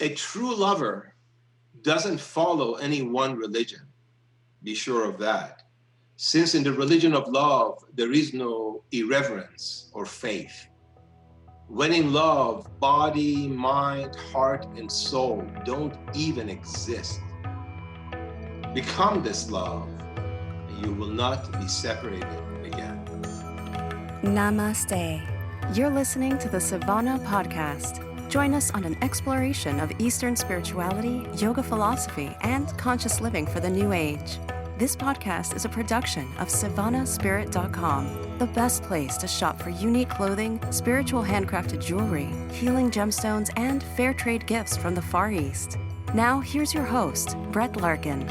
A true lover doesn't follow any one religion. Be sure of that. Since in the religion of love, there is no irreverence or faith. When in love, body, mind, heart, and soul don't even exist. Become this love, and you will not be separated again. Namaste. You're listening to the Savannah Podcast. Join us on an exploration of Eastern spirituality, yoga philosophy, and conscious living for the new age. This podcast is a production of SavannahSpirit.com, the best place to shop for unique clothing, spiritual handcrafted jewelry, healing gemstones, and fair trade gifts from the Far East. Now, here's your host, Brett Larkin.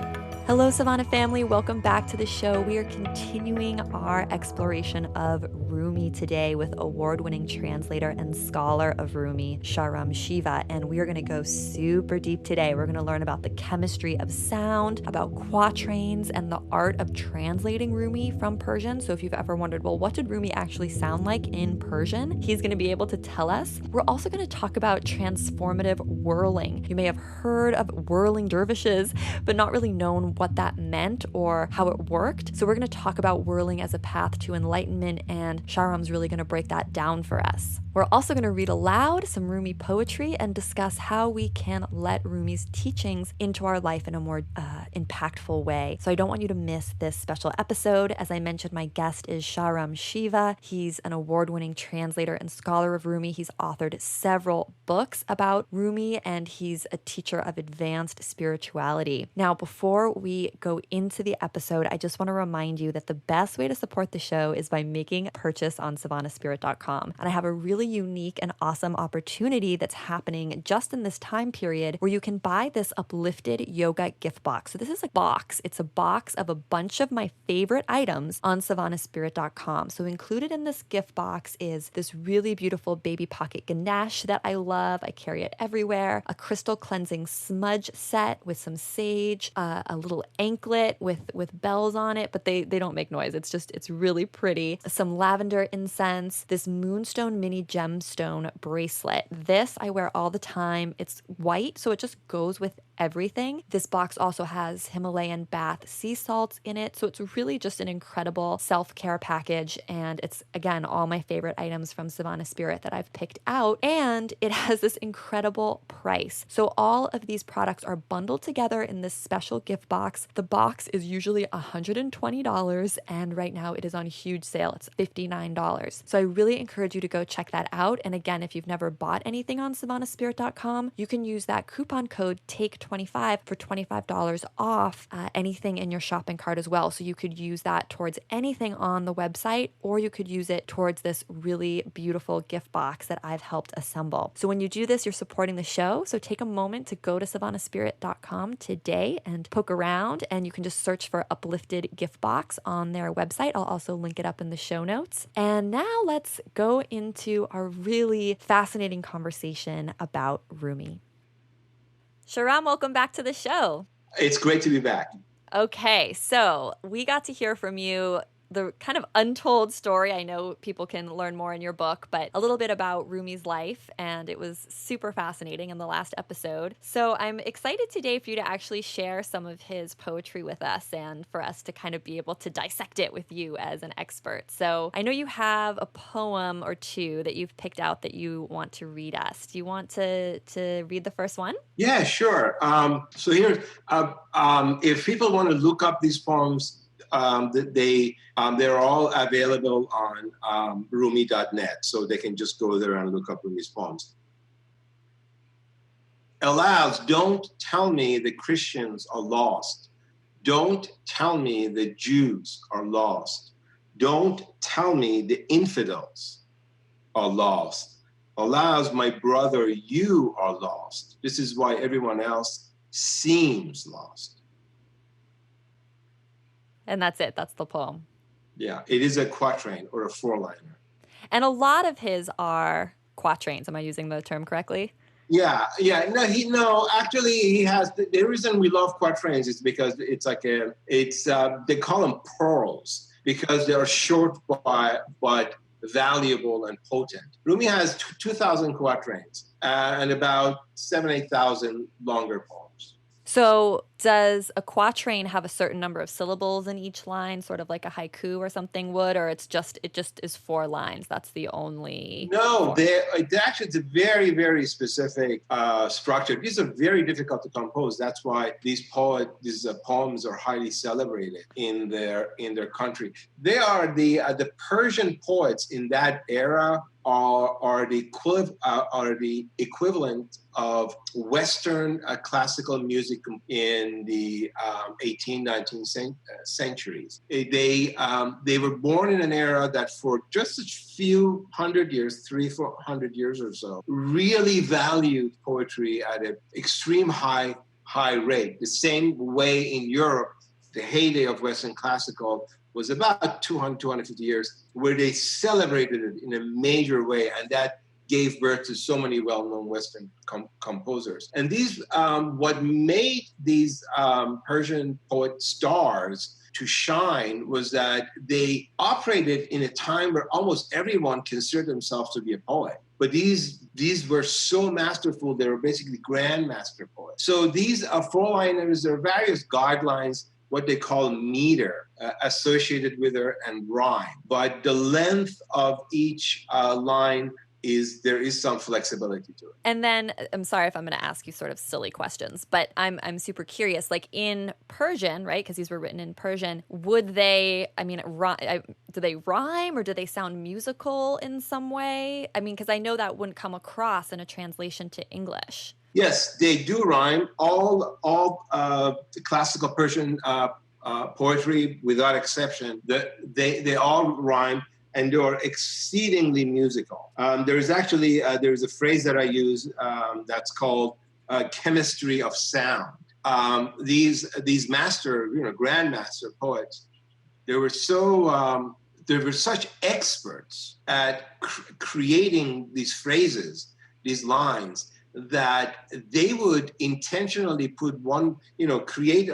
Hello, Savannah family. Welcome back to the show. We are continuing our exploration of Rumi today with award-winning translator and scholar of Rumi, Shahram Shiva. And we are going to go super deep today. We're going to learn about the chemistry of sound, about quatrains, and the art of translating Rumi from Persian. So if you've ever wondered, well, what did Rumi actually sound like in Persian? He's going to be able to tell us. We're also going to talk about transformative whirling. You may have heard of whirling dervishes, but not really known what that meant or how it worked. So we're going to talk about whirling as a path to enlightenment, and Shahram's really going to break that down for us. We're also going to read aloud some Rumi poetry and discuss how we can let Rumi's teachings into our life in a more impactful way. So I don't want you to miss this special episode. As I mentioned, my guest is Shahram Shiva. He's an award-winning translator and scholar of Rumi. He's authored several books about Rumi, and he's a teacher of advanced spirituality. Now, before we go into the episode, I just want to remind you that the best way to support the show is by making a purchase on SavannahSpirit.com. And I have a really unique and awesome opportunity that's happening just in this time period where you can buy this uplifted yoga gift box. So this is a box. It's a box of a bunch of my favorite items on SavannahSpirit.com. So included in this gift box is this really beautiful baby pocket Ganesh that I love. I carry it everywhere. A crystal cleansing smudge set with some sage, a little anklet with bells on it, but they don't make noise. It's really pretty. Some lavender incense, this moonstone mini gemstone bracelet. This I wear all the time. It's white, so it just goes with everything. This box also has Himalayan bath sea salts in it. So it's really just an incredible self-care package. And it's, again, all my favorite items from Savannah Spirit that I've picked out. And it has this incredible price. So all of these products are bundled together in this special gift box. The box is usually $120, and right now it is on huge sale. It's $59. So I really encourage you to go check that out. And again, if you've never bought anything on SavannahSpirit.com, you can use that coupon code TAKE25 for $25 off anything in your shopping cart as well. So you could use that towards anything on the website, or you could use it towards this really beautiful gift box that I've helped assemble. So when you do this, you're supporting the show. So take a moment to go to SavannahSpirit.com today and poke around, and you can just search for uplifted gift box on their website. I'll also link it up in the show notes. And now let's go into our really fascinating conversation about Rumi. Shahram, welcome back to the show. It's great to be back. Okay, so we got to hear from you the kind of untold story. I know people can learn more in your book, but a little bit about Rumi's life, and it was super fascinating in the last episode. So I'm excited today for you to actually share some of his poetry with us and for us to kind of be able to dissect it with you as an expert. So I know you have a poem or two that you've picked out that you want to read us. Do you want to read the first one? Yeah, sure. So here, if people want to look up these poems, they're all available on Rumi.net, so they can just go there and look up Rumi's poems. Aloud, don't tell me the Christians are lost. Don't tell me the Jews are lost. Don't tell me the infidels are lost. Aloud, my brother, you are lost. This is why everyone else seems lost. And that's it. That's the poem. Yeah, it is a quatrain or a four-liner. And a lot of his are quatrains. Am I using the term correctly? Yeah. Actually, he has. The reason we love quatrains is because it's like they call them pearls because they are short but valuable and potent. Rumi has 2,000 quatrains and about 8,000 longer poems. So does a quatrain have a certain number of syllables in each line, sort of like a haiku or something would, or it just is 4 lines? That's the only No, form. it's a very, very specific structure. These are very difficult to compose. That's why these poems are highly celebrated in their country. They are the Persian poets in that era are the equivalent of Western classical music in the 18th, 19th centuries. They were born in an era that for just a few hundred years, 300-400 years or so, really valued poetry at an extreme high rate. The same way in Europe, the heyday of Western classical was about 250 years, where they celebrated it in a major way, and that gave birth to so many well-known Western composers. And these, what made these Persian poet stars to shine was that they operated in a time where almost everyone considered themselves to be a poet. But these were so masterful, they were basically grandmaster poets. So these 4-liners, there are various guidelines, what they call meter, associated with it, and rhyme. But the length of each line there is some flexibility to it. And then, I'm sorry if I'm going to ask you sort of silly questions, but I'm super curious. Like in Persian, right? Because these were written in Persian. Would they? I mean, do they rhyme or do they sound musical in some way? I mean, because I know that wouldn't come across in a translation to English. Yes, they do rhyme. All classical Persian poetry, without exception, they all rhyme. And they are exceedingly musical. There's actually there's a phrase that I use that's called chemistry of sound. These master, grandmaster poets, they were such experts at creating these phrases, these lines, that they would intentionally create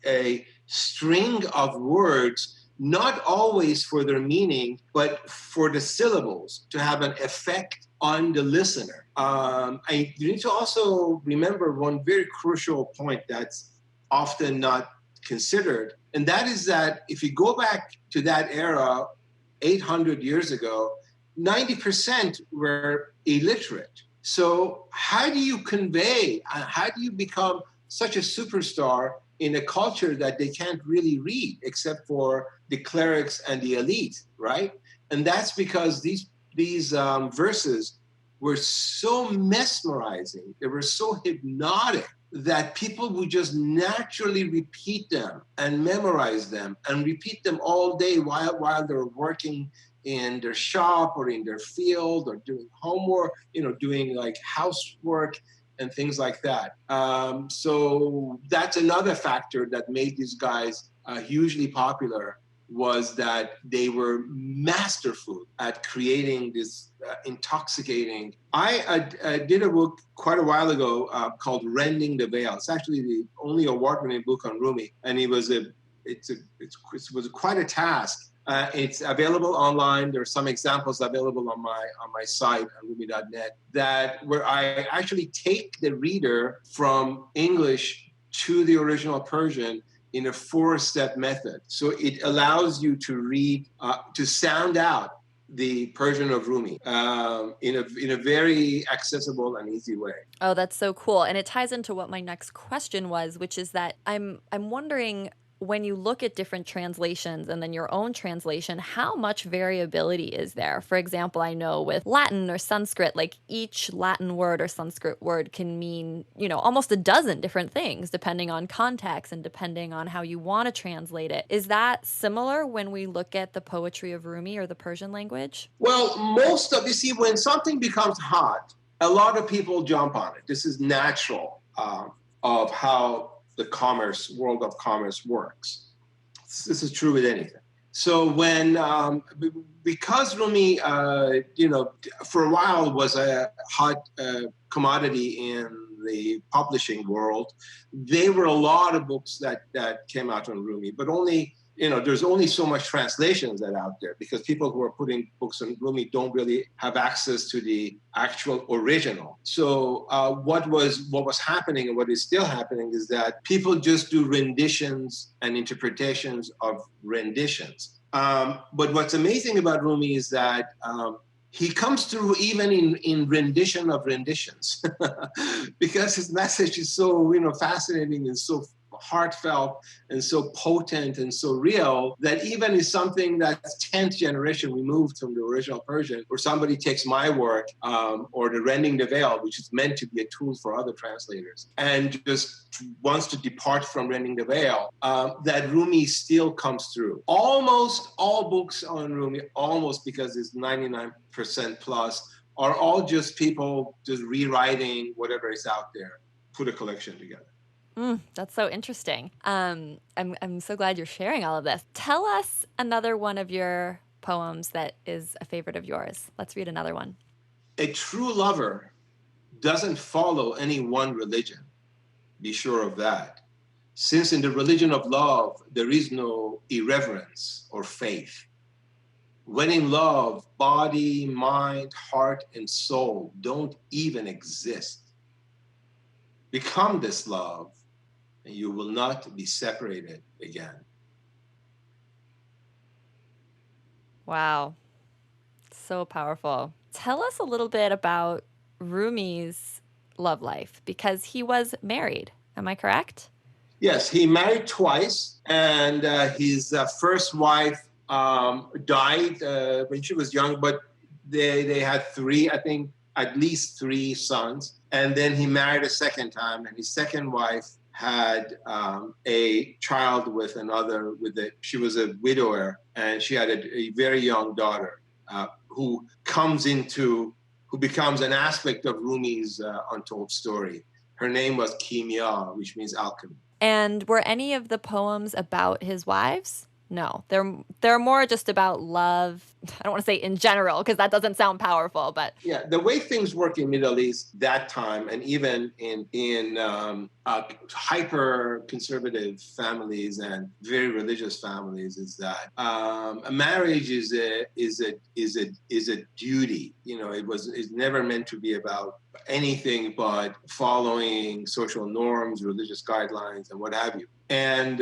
a string of words, not always for their meaning, but for the syllables to have an effect on the listener. You need to also remember one very crucial point that's often not considered, and that is that if you go back to that era, 800 years ago, 90% were illiterate. So how do you become such a superstar in a culture that they can't really read except for the clerics and the elite, right? And that's because these verses were so mesmerizing, they were so hypnotic that people would just naturally repeat them and memorize them and repeat them all day while they're working in their shop or in their field or doing homework, doing like housework and things like that. So that's another factor that made these guys hugely popular, was that they were masterful at creating this intoxicating. I did a book quite a while ago called Rending the Veil. It's actually the only award-winning book on Rumi, and it was quite a task. It's available online. There are some examples available on my site on rumi.net where I actually take the reader from English to the original Persian in a 4-step method. So it allows you to read, to sound out the Persian of Rumi in a very accessible and easy way. Oh, that's so cool. And it ties into what my next question was, which is that I'm wondering, when you look at different translations and then your own translation, how much variability is there? For example, I know with Latin or Sanskrit, like each Latin word or Sanskrit word can mean, almost a dozen different things depending on context and depending on how you want to translate it. Is that similar when we look at the poetry of Rumi or the Persian language? Well, when something becomes hot, a lot of people jump on it. This is natural of how the world of commerce works. This is true with anything. So because Rumi, for a while was a hot commodity in the publishing world, there were a lot of books that came out on Rumi, but only there's only so much translations that out there because people who are putting books on Rumi don't really have access to the actual original. So what was happening and what is still happening is that people just do renditions and interpretations of renditions. But what's amazing about Rumi is that he comes through even in rendition of renditions because his message is so, fascinating and so heartfelt and so potent and so real that even is something that's 10th generation removed from the original Persian, or somebody takes my work or the Rending the Veil, which is meant to be a tool for other translators, and just wants to depart from Rending the Veil, that Rumi still comes through. Almost all books on Rumi, almost, because it's 99% plus, are all just people just rewriting whatever is out there, put a collection together. That's so interesting. I'm so glad you're sharing all of this. Tell us another one of your poems that is a favorite of yours. Let's read another one. A true lover doesn't follow any one religion. Be sure of that. Since in the religion of love, there is no irreverence or faith. When in love, body, mind, heart, and soul don't even exist. Become this love, and you will not be separated again. Wow. So powerful. Tell us a little bit about Rumi's love life, because he was married. Am I correct? Yes, he married twice, and his first wife died when she was young, but they had three, I think, at least three sons. And then he married a second time, and his second wife had a child with another, she was a widower, and she had a very young daughter who becomes an aspect of Rumi's Untold story. Her name was Kimia, which means alchemy. And were any of the poems about his wives? No, they're more just about love. I don't want to say in general, because that doesn't sound powerful, but yeah, the way things work in Middle East that time, and even in hyper conservative families and very religious families, is that a marriage is a duty. It's never meant to be about anything but following social norms, religious guidelines, and what have you. And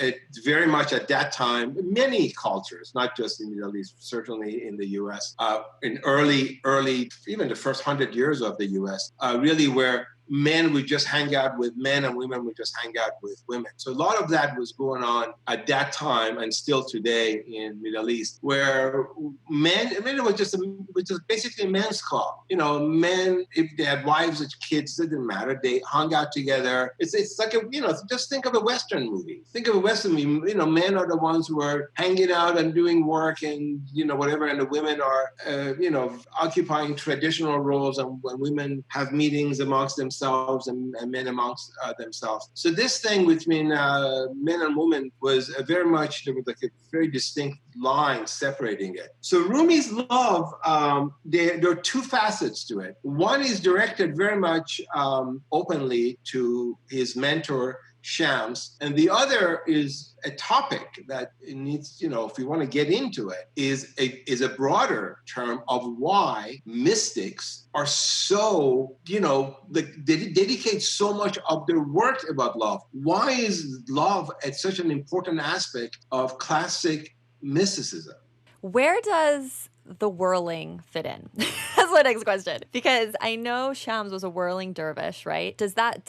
it's very much at that time, many cultures, not just in the Middle East, certainly in the U.S., in early, even the first 100 years of the U.S., really where men would just hang out with men and women would just hang out with women. So a lot of that was going on at that time and still today in Middle East, where it was just basically a men's club. Men, if they had wives and kids, it didn't matter. They hung out together. It's like just think of a Western movie. Think of a Western movie. Men are the ones who are hanging out and doing work and, whatever, and the women are, occupying traditional roles, and when women have meetings amongst themselves and men amongst themselves. So this thing between men and women was there was like a very distinct line separating it. So Rumi's love, there are two facets to it. One is directed very much openly to his mentor, Shams, and the other is a topic that needs, if we want to get into it, is a broader term of why mystics are so, they dedicate so much of their work about love. Why is love such an important aspect of classic mysticism? Where does the whirling fit in? That's my next question. Because I know Shams was a whirling dervish, right? Is that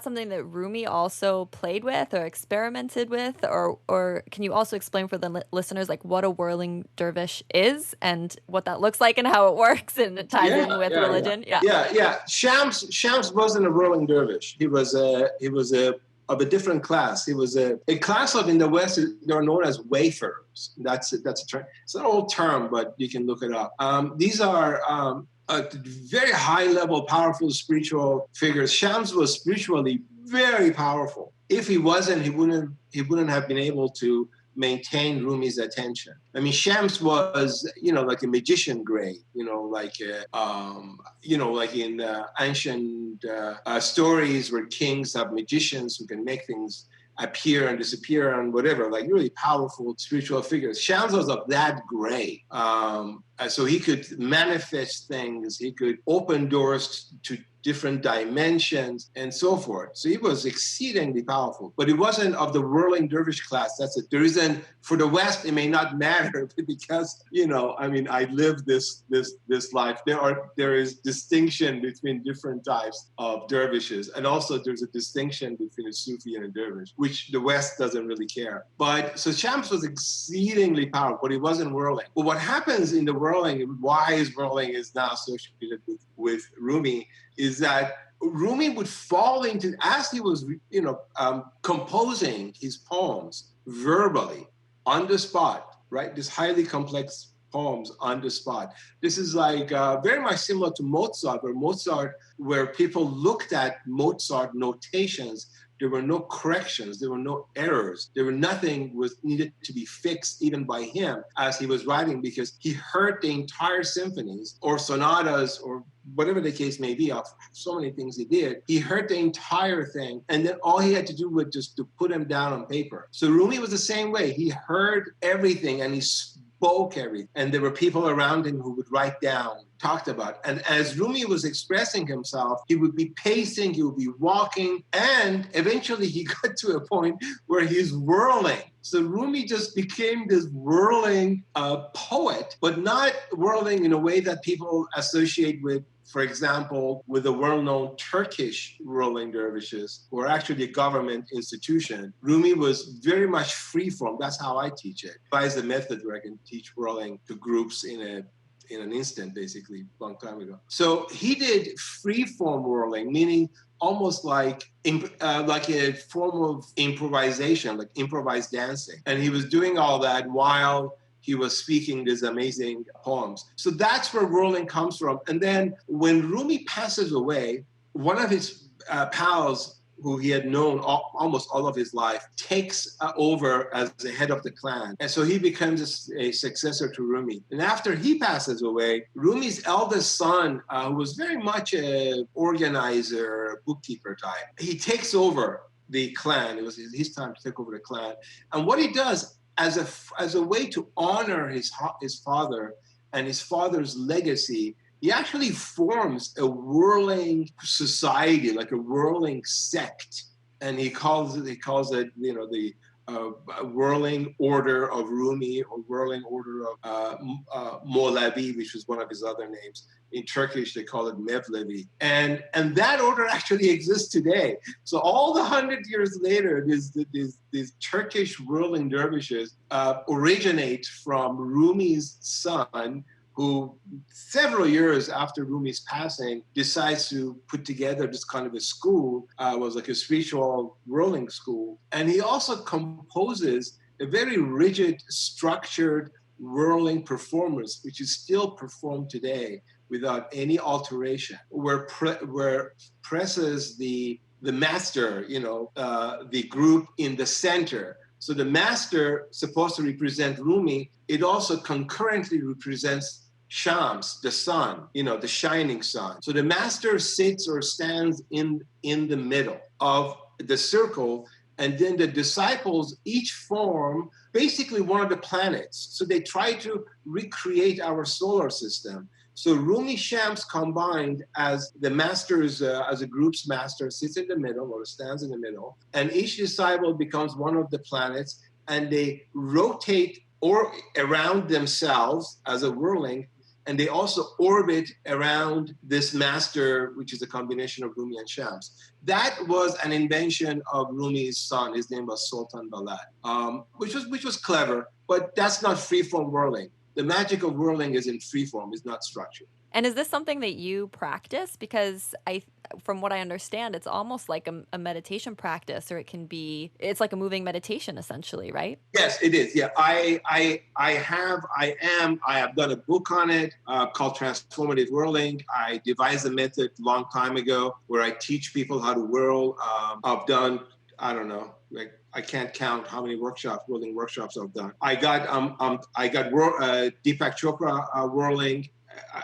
something that Rumi also played with or experimented with? Or can you also explain for the listeners like what a whirling dervish is and what that looks like and how it works and it ties in with religion? Yeah. Shams wasn't a whirling dervish. He was of a different class. He was a class of, in the West, they're known as wayfarers. That's a term. It's an old term, but you can look it up. These are very high-level, powerful spiritual figures. Shams was spiritually very powerful. If he wasn't, he wouldn't have been able to maintain Rumi's attention. I mean, Shams was, like a magician grade, like in ancient stories where kings have magicians who can make things appear and disappear and whatever, like really powerful spiritual figures. Shams was of that grade. So he could manifest things, he could open doors to different dimensions and so forth. So he was exceedingly powerful, but it wasn't of the whirling dervish class. That's it. There isn't, for the West, it may not matter because, I lived this life. There is distinction between different types of dervishes. And also there's a distinction between a Sufi and a dervish, which the West doesn't really care. But so Shams was exceedingly powerful, but he wasn't whirling. But what happens in the whirling, why is whirling is now associated with Rumi, is that Rumi would fall into, as he was, composing his poems verbally on the spot, right? This highly complex poems on the spot. This is like very much similar to Mozart, where people looked at Mozart notations. There were no corrections. There were no errors. There were nothing was needed to be fixed even by him as he was writing, because he heard the entire symphonies or sonatas or whatever the case may be of so many things he did. He heard the entire thing, and then all he had to do was just to put them down on paper. So Rumi was the same way. He heard everything and he spoke everything. And there were people around him who would write down, talked about. And as Rumi was expressing himself, he would be pacing, he would be walking, and eventually he got to a point where he's whirling. So Rumi just became this whirling poet, but not whirling in a way that people associate with, for example, with the well-known Turkish whirling dervishes, who are actually a government institution. Rumi was very much free-form. That's how I teach it. Devise a method where I can teach whirling to groups in an instant, basically, a long time ago. So he did free-form whirling, meaning almost like a form of improvisation, like improvised dancing. And he was doing all that while he was speaking these amazing poems. So that's where whirling comes from. And then when Rumi passes away, one of his pals, who he had known almost all of his life, takes over as the head of the clan. And so he becomes a successor to Rumi. And after he passes away, Rumi's eldest son, who was very much an organizer, bookkeeper type, he takes over the clan. It was his time to take over the clan. And what he does, as a way to honor his father and his father's legacy, he actually forms a whirling society, like a whirling sect, and he calls it the whirling order of Rumi, or whirling order of Molavi, which was one of his other names. In Turkish, they call it Mevlevi. And that order actually exists today. So all the 100 years later, these Turkish whirling dervishes originate from Rumi's son, who several years after Rumi's passing decides to put together this kind of a school, was like a spiritual whirling school. And he also composes a very rigid, structured whirling performance, which is still performed today without any alteration, where presses the master, the group in the center. So the master, supposed to represent Rumi, it also concurrently represents Shams, the sun, the shining sun. So the master sits or stands in the middle of the circle, and then the disciples each form basically one of the planets. So they try to recreate our solar system. So Rumi Shams combined as the masters, as a group's master, sits in the middle or stands in the middle, and each disciple becomes one of the planets, and they rotate or around themselves as a whirling, and they also orbit around this master, which is a combination of Rumi and Shams. That was an invention of Rumi's son. His name was Sultan Balad, which was clever, but that's not free-form whirling. The magic of whirling is in free-form, it's not structured. And is this something that you practice? Because from what I understand, it's almost like a meditation practice, or it's like a moving meditation essentially, right? Yes, it is. Yeah, I have done a book on it called Transformative Whirling. I devised a method a long time ago where I teach people how to whirl. I've done, I don't know, like I can't count how many whirling workshops I've done. I got Deepak Chopra whirling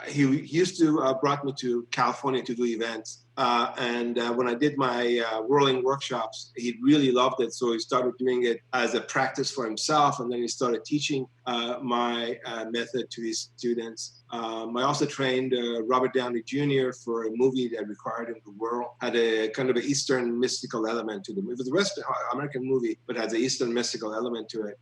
he used to brought me to California to do events. And when I did my whirling workshops, he really loved it. So he started doing it as a practice for himself. And then he started teaching my method to his students. I also trained Robert Downey Jr. for a movie that required him to whirl. Had a kind of an Eastern mystical element to them. It was a West American movie, but has an Eastern mystical element to it.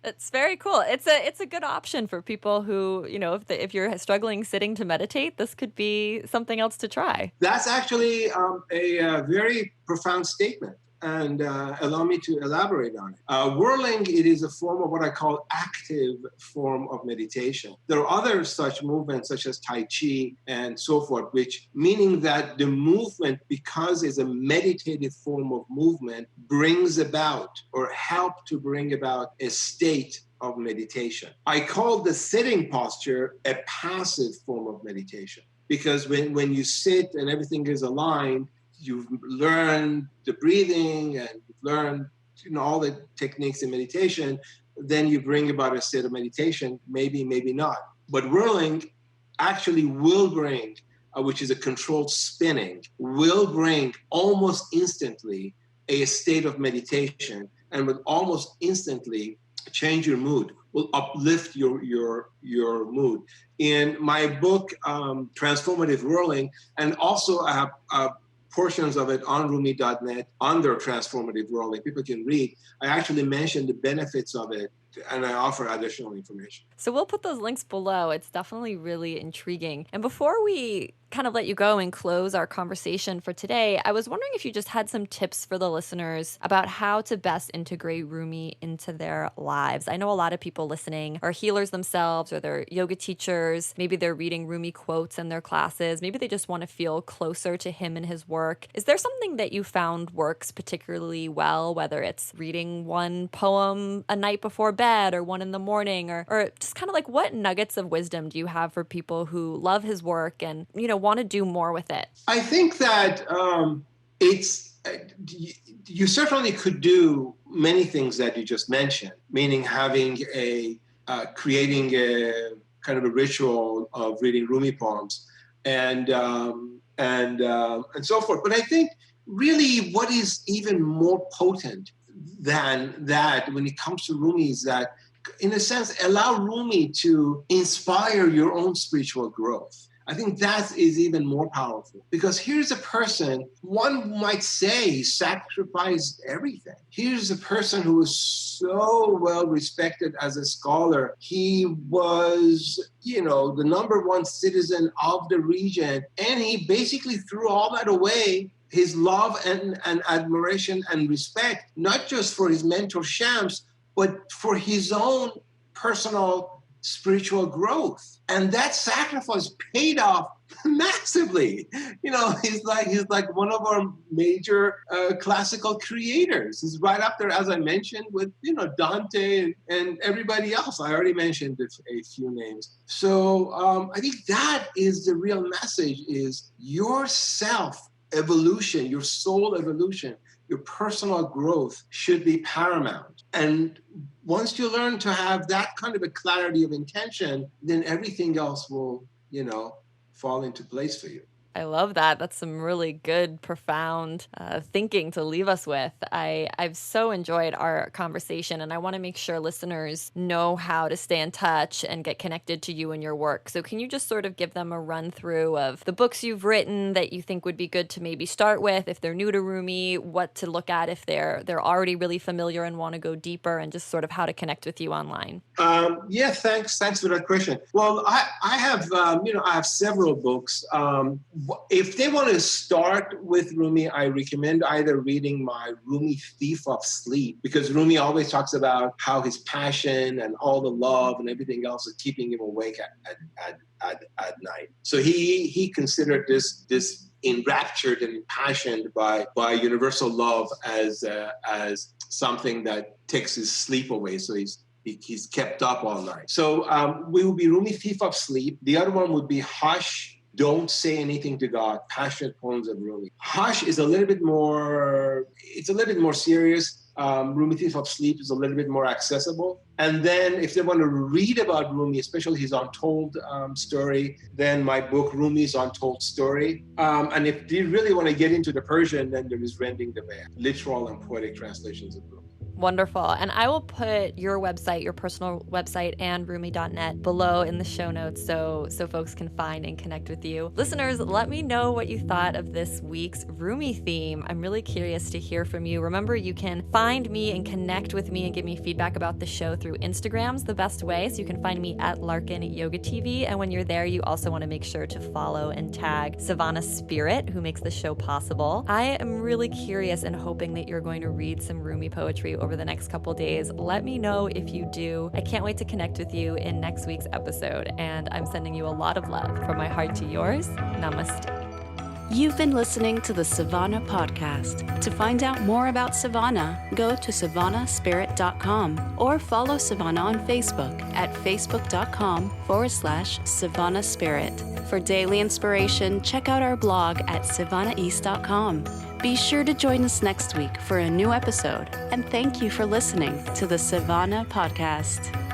It's very cool. It's a good option for people who, if you're struggling sitting to meditate, this could be something else to try. That's actually a very profound statement, and allow me to elaborate on it. Whirling, it is a form of what I call active form of meditation. There are other such movements, such as Tai Chi and so forth, which meaning that the movement, because it's a meditative form of movement, brings about or help to bring about a state of meditation. I call the sitting posture a passive form of meditation, because when you sit and everything is aligned, you've learned the breathing and you've learned all the techniques in meditation, then you bring about a state of meditation, maybe not. But whirling actually will bring, which is a controlled spinning, will bring almost instantly a state of meditation, and will almost instantly change your mood, will uplift your mood. In my book, Transformative Whirling, and also I have portions of it on Rumi.net under Transformative Whirling, people can read. I actually mention the benefits of it, and I offer additional information. So we'll put those links below. It's definitely really intriguing. And before we kind of let you go and close our conversation for today, I was wondering if you just had some tips for the listeners about how to best integrate Rumi into their lives. I know a lot of people listening are healers themselves, or they're yoga teachers. Maybe they're reading Rumi quotes in their classes. Maybe they just want to feel closer to him and his work. Is there something that you found works particularly well, whether it's reading one poem a night before bed or one in the morning, or just kind of like, what nuggets of wisdom do you have for people who love his work and, want to do more with it? I think that you certainly could do many things that you just mentioned, meaning having creating a kind of a ritual of reading Rumi poems and so forth. But I think really what is even more potent than that when it comes to Rumi is that, in a sense, allow Rumi to inspire your own spiritual growth. I think that is even more powerful, because here's a person, one might say he sacrificed everything. Here's a person who was so well respected as a scholar. He was, the number one citizen of the region, and he basically threw all that away, his love and admiration and respect, not just for his mentor Shams, but for his own personal spiritual growth. And that sacrifice paid off massively. He's like one of our major classical creators. He's right up there, as I mentioned, with Dante and everybody else. I already mentioned a few names. So I think that is the real message: is your self evolution, your soul evolution, your personal growth should be paramount. And once you learn to have that kind of a clarity of intention, then everything else will, fall into place for you. I love that. That's some really good, profound thinking to leave us with. I've so enjoyed our conversation, and I want to make sure listeners know how to stay in touch and get connected to you and your work. So can you just sort of give them a run through of the books you've written that you think would be good to maybe start with if they're new to Rumi, what to look at if they're already really familiar and want to go deeper, and just sort of how to connect with you online? Yeah, thanks for that question. Well, I have several books. If they want to start with Rumi, I recommend either reading my Rumi Thief of Sleep, because Rumi always talks about how his passion and all the love and everything else is keeping him awake at night. So he considered this enraptured and impassioned by universal love as something that takes his sleep away. So he's kept up all night. So we will be Rumi Thief of Sleep. The other one would be Hush, Don't Say Anything to God, Passionate Poems of Rumi. Hush is a little bit more serious. Rumi Thief of Sleep is a little bit more accessible. And then if they want to read about Rumi, especially his Untold story, then my book, Rumi's Untold Story. And if they really want to get into the Persian, then there is Rending the Veil, literal and poetic translations of Rumi. Wonderful. And I will put your website, your personal website, and Rumi.net below in the show notes so folks can find and connect with you. Listeners, let me know what you thought of this week's Rumi theme. I'm really curious to hear from you. Remember, you can find me and connect with me and give me feedback about the show through Instagram's the best way. So you can find me at Larkin Yoga TV. And when you're there, you also want to make sure to follow and tag Savannah Spirit, who makes the show possible. I am really curious and hoping that you're going to read some Rumi poetry over the next couple days. Let me know if you do. I can't wait to connect with you in next week's episode, and I'm sending you a lot of love from my heart to yours. Namaste. You've been listening to the Savannah Podcast. To find out more about Savannah, go to savannahspirit.com or follow Savannah on Facebook at facebook.com/Savannah Spirit. For daily inspiration, check out our blog at savannaeast.com. Be sure to join us next week for a new episode, and thank you for listening to the Savannah Podcast.